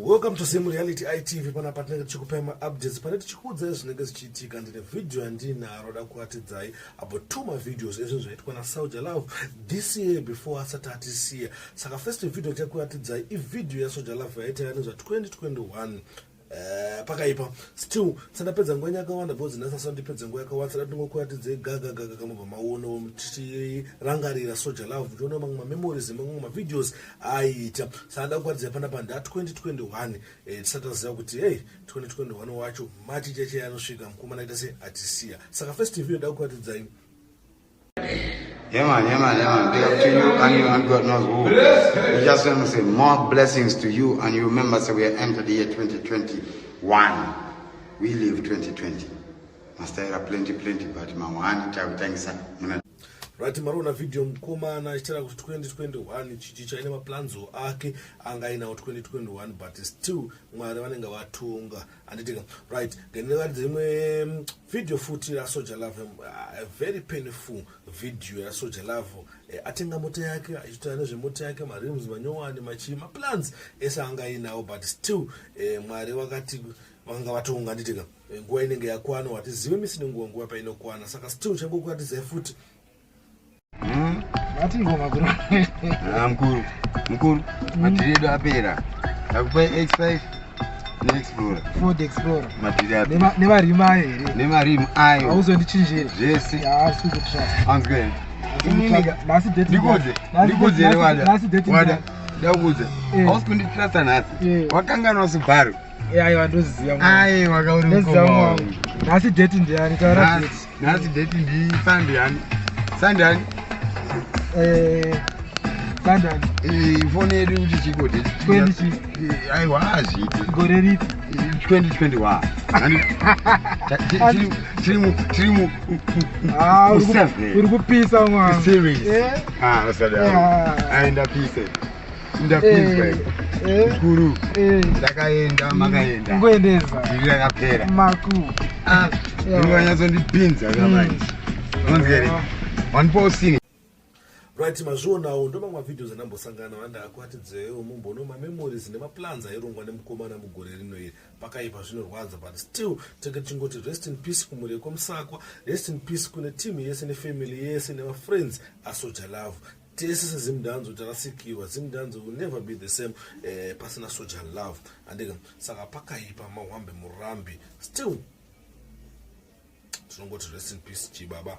Welcome to Sim Reality ITV. Pana partner chikupema updates. Pana tichikudza zvinenge zvichiitika ndine video yandinaro dakuatidzai about two my videos ezvo zvaitwa naSoulja Love this year before asati atisiya. Saka first video chakuatidzai ivideo yaSoulja Love yaita yanozva 2021. Pakaipa still sandapedza nguva yakawanda bvudzi nasasa ndipedza nguva yakawanda saka ndingokuatidzai gaga kamabva maono tichirangarira Soulja Love tiona mamwe memories mamwe videos aiita saka ndakuatidzai panapa nda 2021 tisati taziva kuti hey 2021 wacho March cheche yanosvika mukomana aita se atisiya. Saka first video ndakuatidzai. Yeah man. Big up to you and God knows who. We just want to say more blessings to you, and you remember, so we are entered the year 2021. We live 2020. Master era plenty, but man, thanks. Right, marona video mkomana achitara kuti 2021 chichaine maplanzo ake angaina 2021 but still mwari vanenge vatonga anditika right ngeneva dzimwe video futi yaSoulja Love a very painful video yaSoulja Love atenga moto yake achitana nezvemota yake marims manyowani machima plans esa angainawo but still mwari vakati vanga vatonga anditika nguva inenge yakwana watizive misine nguva painokwana saka still changokuatidzai futi. Mati ngoma bro. Mkuru. Material apera. Takupa X5 ne Explorer. Ford Explorer. Material. Nema rima here. Nema rim ayo. Auzondichinjira. Yes. Ya super trust. Answe. Nasi date. Ndikuze wada. Nasi date. Wada. Ndakuze. Ausikundi trust nasi. Wakangana wasubaru. Aiwa ndoziya. Ai wakauri mukoma. Nasi date ndiani taura date. Nasi date ndi Sandani. Sandani. Phone yedu kuti chigode 20 aiwa azviti gore riti 2021 tirimu uri kupisa mwana serious ndapise kuru ndakaenda makaenda ngoendeza ndiri yakapera maku ndinganyazondipinza kamanje onzgere wanposini. Right, mazvonawo ndo mamwe videos anambosangana vanda akuatidzeo mumbono memories nemaplans airongwa nemukomana mugore rino iri pakaipa zvinorwadza but still tenge tichingoti rest in peace kumureko komusakwa, rest in peace kune team yese nefamily yese nemafriends aSoulja Love. Tese sezimdanzo tarasikiwa zimdanzo will never be the same pasina Soulja Love andika saka pakaipa mahwambe murambi still tinongoti rest in peace chibaba.